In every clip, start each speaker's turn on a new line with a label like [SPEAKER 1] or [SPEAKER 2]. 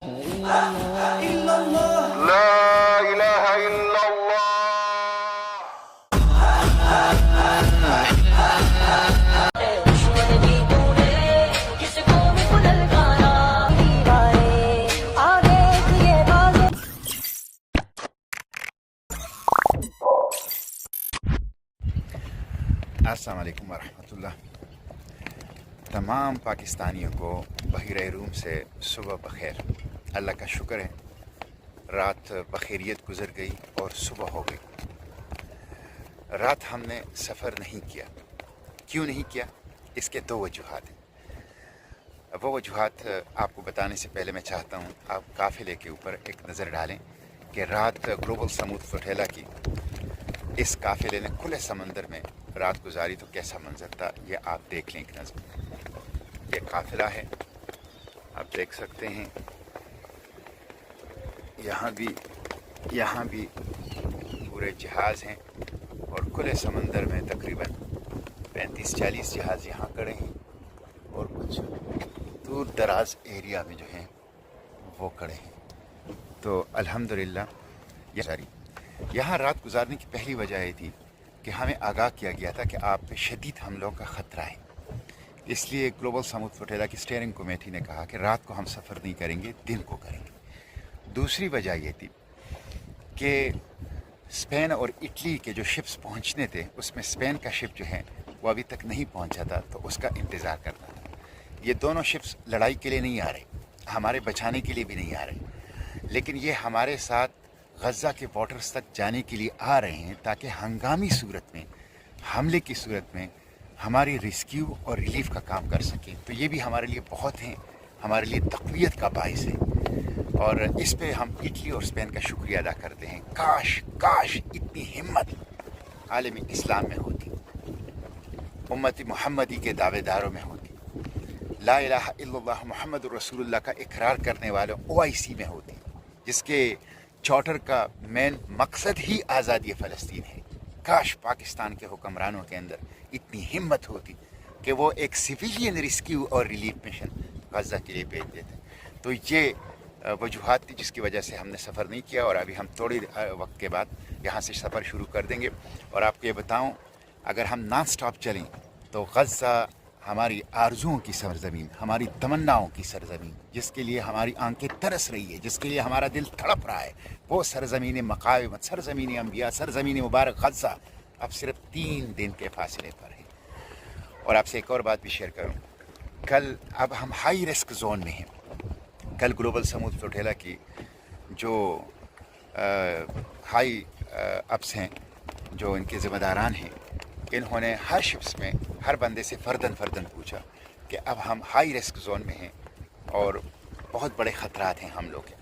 [SPEAKER 1] لا إله إلا الله.
[SPEAKER 2] السلام علیکم ورحمۃ اللہ. تمام پاکستانیوں کو بحیرہ روم سے صبح بخیر. اللہ کا شکر ہے رات بخیریت گزر گئی اور صبح ہو گئی. رات ہم نے سفر نہیں کیا. کیوں نہیں کیا؟ اس کے دو وجوہات ہیں. وہ وجوہات آپ کو بتانے سے پہلے میں چاہتا ہوں آپ قافلے کے اوپر ایک نظر ڈالیں کہ رات گلوبل سمود فلوٹیلا کی اس قافلے نے کھلے سمندر میں رات گزاری تو کیسا منظر تھا یہ آپ دیکھ لیں ایک نظر. یہ قافلہ ہے، آپ دیکھ سکتے ہیں. یہاں بھی پورے جہاز ہیں اور کھلے سمندر میں تقریباً 35-40 جہاز یہاں کھڑے ہیں اور کچھ دور دراز ایریا میں جو ہیں وہ کھڑے ہیں. تو الحمدللہ یہاں رات گزارنے کی پہلی وجہ یہ تھی کہ ہمیں آگاہ کیا گیا تھا کہ آپ پہ شدید حملوں کا خطرہ ہے. اس لیے گلوبل سمود فلوٹیلا کی اسٹیئرنگ کمیٹی نے کہا کہ رات کو ہم سفر نہیں کریں گے، دن کو کریں گے. دوسری وجہ یہ تھی کہ اسپین اور اٹلی کے جو شپس پہنچنے تھے اس میں اسپین کا شپ جو ہے وہ ابھی تک نہیں پہنچا تھا تو اس کا انتظار کرنا تھا. یہ دونوں شپس لڑائی کے لیے نہیں آ رہے، ہمارے بچانے کے لیے بھی نہیں آ رہے، لیکن یہ ہمارے ساتھ غزہ کے بارڈرز تک جانے کے لیے آ رہے ہیں تاکہ ہنگامی صورت میں، حملے کی صورت میں ہماری ریسکیو اور ریلیف کا کام کر سکیں. تو یہ بھی ہمارے لیے بہت ہیں، ہمارے لیے تقویت کا باعث ہے اور اس پہ ہم اٹلی اور اسپین کا شکریہ ادا کرتے ہیں. کاش اتنی ہمت عالم اسلام میں ہوتی، امت محمدی کے دعوے داروں میں ہوتی، لا الہ الا اللہ محمد رسول اللہ کا اقرار کرنے والوں OIC میں ہوتی، جس کے چارٹر کا مین مقصد ہی آزادی فلسطین ہے. کاش پاکستان کے حکمرانوں کے اندر اتنی ہمت ہوتی کہ وہ ایک سویلین ریسکیو اور ریلیف مشن غزہ کے لیے بھیج دیتے. تو یہ وجوہات تھی جس کی وجہ سے ہم نے سفر نہیں کیا اور ابھی ہم تھوڑی وقت کے بعد یہاں سے سفر شروع کر دیں گے. اور آپ کو یہ بتاؤں اگر ہم نان سٹاپ چلیں تو غزہ ہماری آرزوؤں کی سرزمین، ہماری تمناؤں کی سرزمین، جس کے لیے ہماری آنکھیں ترس رہی ہے، جس کے لیے ہمارا دل تڑپ رہا ہے، وہ سرزمین مقاومت، سرزمین انبیاء، سرزمین مبارک غزہ اب صرف 3 دن کے فاصلے پر ہے. اور آپ سے ایک اور بات بھی شیئر کروں. کل اب ہم ہائی رسک زون میں ہیں. کل گلوبل سمود فلوٹیلا کی جو ہائی اپس ہیں، جو ان کے ذمہ داران ہیں، انہوں نے ہر شپس میں ہر بندے سے فردن پوچھا کہ اب ہم ہائی رسک زون میں ہیں اور بہت بڑے خطرات ہیں ہم لوگ کے.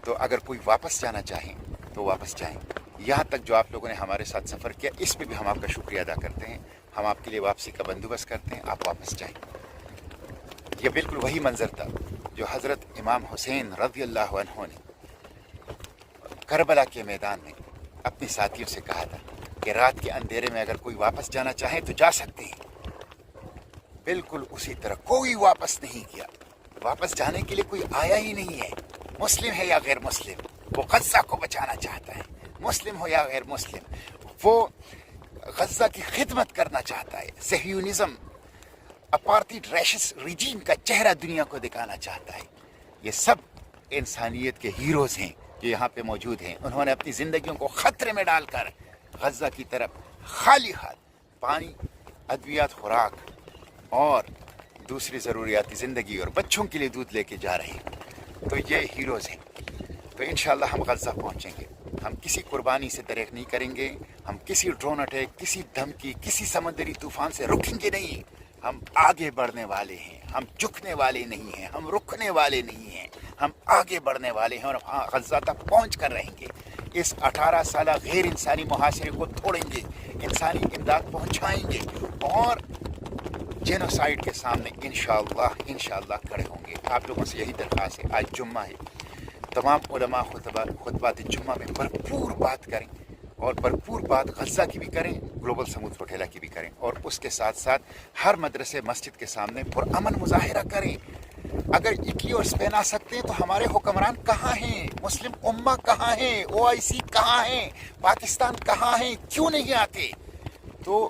[SPEAKER 2] تو اگر کوئی واپس جانا چاہیں تو واپس جائیں. یہاں تک جو آپ لوگوں نے ہمارے ساتھ سفر کیا اس پہ بھی ہم آپ کا شکریہ ادا کرتے ہیں. ہم آپ کے لیے واپسی کا بندوبست کرتے ہیں، آپ واپس جائیں. یہ بالکل وہی منظر تھا جو حضرت امام حسین رضی اللہ عنہ نے کربلا کے میدان میں اپنے ساتھیوں سے کہا تھا کہ رات کے اندھیرے میں اگر کوئی واپس جانا چاہے تو جا سکتے ہیں. بالکل اسی طرح کوئی واپس نہیں کیا. واپس جانے کے لیے کوئی آیا ہی نہیں ہے. مسلم ہے یا غیر مسلم، وہ غزہ کو بچانا چاہتا ہے. مسلم ہو یا غیر مسلم، وہ غزہ کی خدمت کرنا چاہتا ہے. صہیونزم، اپارٹھائڈ ریشس ریجیم کا چہرہ دنیا کو دکھانا چاہتا ہے. یہ سب انسانیت کے ہیروز ہیں جو یہاں پہ موجود ہیں. انہوں نے اپنی زندگیوں کو خطرے میں ڈال کر غزہ کی طرف خالی ہاتھ پانی، ادویات، خوراک اور دوسری ضروریاتی زندگی اور بچوں کے لیے دودھ لے کے جا رہے ہیں. تو یہ ہیروز ہیں. تو انشاءاللہ ہم غزہ پہنچیں گے. ہم کسی قربانی سے دریغ نہیں کریں گے. ہم کسی ڈرون اٹیک، کسی دھمکی، کسی سمندری طوفان سے رکیں گے نہیں. ہم آگے بڑھنے والے ہیں، ہم جھکنے والے نہیں ہیں، ہم رکنے والے نہیں ہیں. ہم آگے بڑھنے والے ہیں اور غزہ تک پہنچ کر رہیں گے. اس 18 سالہ غیر انسانی محاصرے کو توڑیں گے، انسانی امداد پہنچائیں گے اور جینوسائیڈ کے سامنے انشاءاللہ کھڑے ہوں گے. آپ لوگوں سے یہی درخواست ہے. آج جمعہ ہے، تمام علماء خطبات جمعہ میں بھرپور بات کریں اور بھرپور بات غزہ کی بھی کریں، گلوبل سمود فلوٹیلا کی بھی کریں، اور اس کے ساتھ ساتھ ہر مدرسے مسجد کے سامنے پرامن مظاہرہ کریں. اگر اٹلی اور اسپین آ سکتے ہیں تو ہمارے حکمران کہاں ہیں؟ مسلم امہ کہاں ہیں؟ OIC کہاں ہیں؟ پاکستان کہاں ہیں؟ کیوں نہیں آتے؟ تو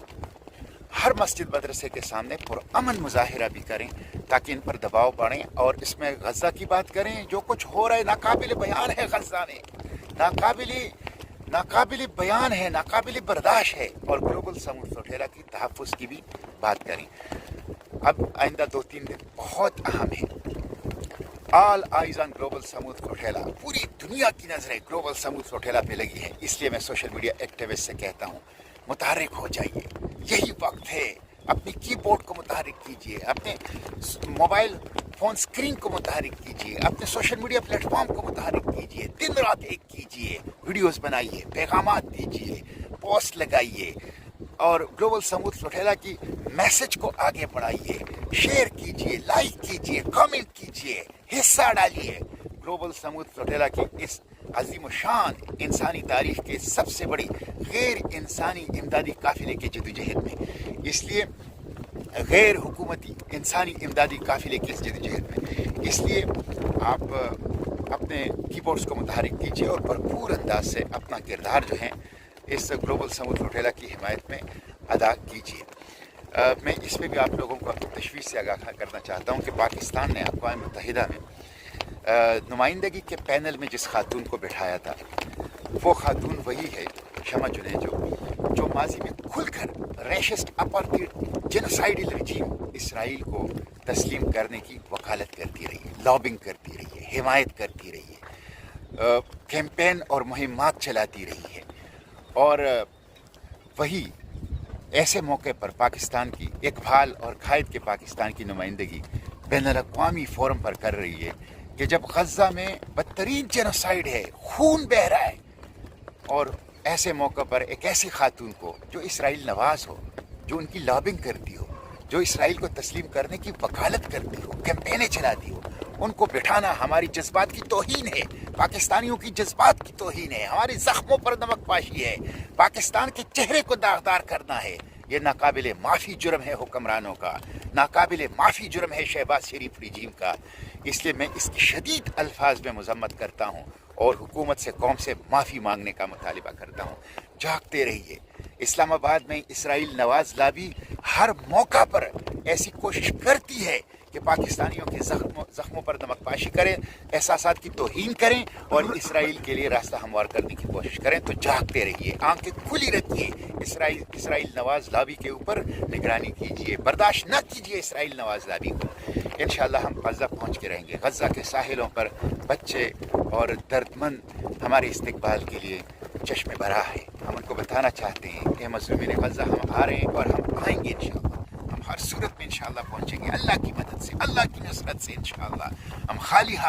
[SPEAKER 2] ہر مسجد مدرسے کے سامنے پرامن مظاہرہ بھی کریں تاکہ ان پر دباؤ بڑھیں، اور اس میں غزہ کی بات کریں. جو کچھ ہو رہا ہے ناقابل بیان ہے، غزہ میں ناقابل بیان ہے، ناقابل برداشت ہے. اور گلوبل سمود فلوٹیلا کی تحفظ کی بھی بات کریں. اب آئندہ 2-3 دن بہت اہم ہے. All eyes on Global Sumud Flotilla, پوری دنیا کی نظریں گلوبل سمود فلوٹیلا پہ لگی ہے. اس لیے میں سوشل میڈیا ایکٹیوسٹ سے کہتا ہوں، متحرک ہو جائیے، یہی وقت ہے. اپنی کی بورڈ کو متحرک کیجیے، اپنے موبائل فون اسکرین کو متحرک کیجیے، اپنے سوشل میڈیا پلیٹ فارم کو متحرک کیجیے. دن رات ایک کیجیے، ویڈیوز بنائیے، پیغامات دیجیے، پوسٹ لگائیے، اور گلوبل سمود فلوٹیلا کی میسج کو آگے بڑھائیے. شیئر کیجیے، لائک کیجیے، کامنٹ کیجیے، حصہ ڈالیے گلوبل سمود فلوٹیلا کی اس عظیم و شان انسانی تاریخ کے سب سے بڑی غیر انسانی امدادی قافلے کی جدوجہد میں. اس لیے غیر حکومتی انسانی امدادی قافلے کی اس جدوجہد میں، اس لیے آپ اپنے کی بورڈز کو متحرک کیجیے اور بھرپور انداز سے اپنا کردار جو ہے اس گلوبل سمود فلوٹیلا کی حمایت میں ادا کیجیے. میں اس میں بھی آپ لوگوں کو تشویش سے آگاہ کرنا چاہتا ہوں کہ پاکستان نے اقوام متحدہ میں نمائندگی کے پینل میں جس خاتون کو بٹھایا تھا، وہ خاتون وہی ہے شمع جنیجو، جو ماضی میں کھل کر ریشسٹ اپارتھائڈ جینوسائیڈل رجیم اسرائیل کو تسلیم کرنے کی وکالت کرتی رہی ہے، لابنگ کرتی رہی ہے، حمایت کرتی رہی ہے، کیمپین اور مہمات چلاتی رہی ہے. اور وہی ایسے موقع پر پاکستان کی اقبال اور قائد کے پاکستان کی نمائندگی بین الاقوامی فورم پر کر رہی ہے کہ جب غزہ میں بدترین جینوسائیڈ ہے، خون بہہ رہا ہے، اور ایسے موقع پر ایک ایسی خاتون کو جو اسرائیل نواز ہو، جو ان کی لابنگ کرتی ہو، جو اسرائیل کو تسلیم کرنے کی وکالت کرتی ہو، کیمپینیں چلاتی ہو، ان کو بٹھانا ہماری جذبات کی توہین ہے، پاکستانیوں کی جذبات کی توہین ہے، ہمارے زخموں پر نمک پاشی ہے، پاکستان کے چہرے کو داغدار کرنا ہے. یہ ناقابل معافی جرم ہے حکمرانوں کا، ناقابل معافی جرم ہے شہباز شریف رجیم کا. اس لیے میں اس کی شدید الفاظ میں مذمت کرتا ہوں اور حکومت سے، قوم سے معافی مانگنے کا مطالبہ کرتا ہوں. جاگتے رہیے. اسلام آباد میں اسرائیل نواز لابی ہر موقع پر ایسی کوشش کرتی ہے کہ پاکستانیوں کے زخموں پر نمک پاشی کریں، احساسات کی توہین کریں اور اسرائیل کے لیے راستہ ہموار کرنے کی کوشش کریں. تو جاگتے رہیے، آنکھیں کھلی رکھیے، اسرائیل نواز لابی کے اوپر نگرانی کیجیے، برداشت نہ کیجیے اسرائیل نواز لابی کو. انشاءاللہ ہم غزہ پہنچ کے رہیں گے. غزہ کے ساحلوں پر بچے اور درد مند ہمارے استقبال کے لیے چشم بھرا ہے. ہم ان کو بتانا چاہتے ہیں کہ مظلومین غزہ ہم آ رہے ہیں اور ہم آئیں گے انشاءاللہ. ہم ہر صورت میں انشاءاللہ پہنچیں گے، اللہ کی مدد سے، اللہ کی نصرت سے انشاءاللہ. ہم خالی ہاتھ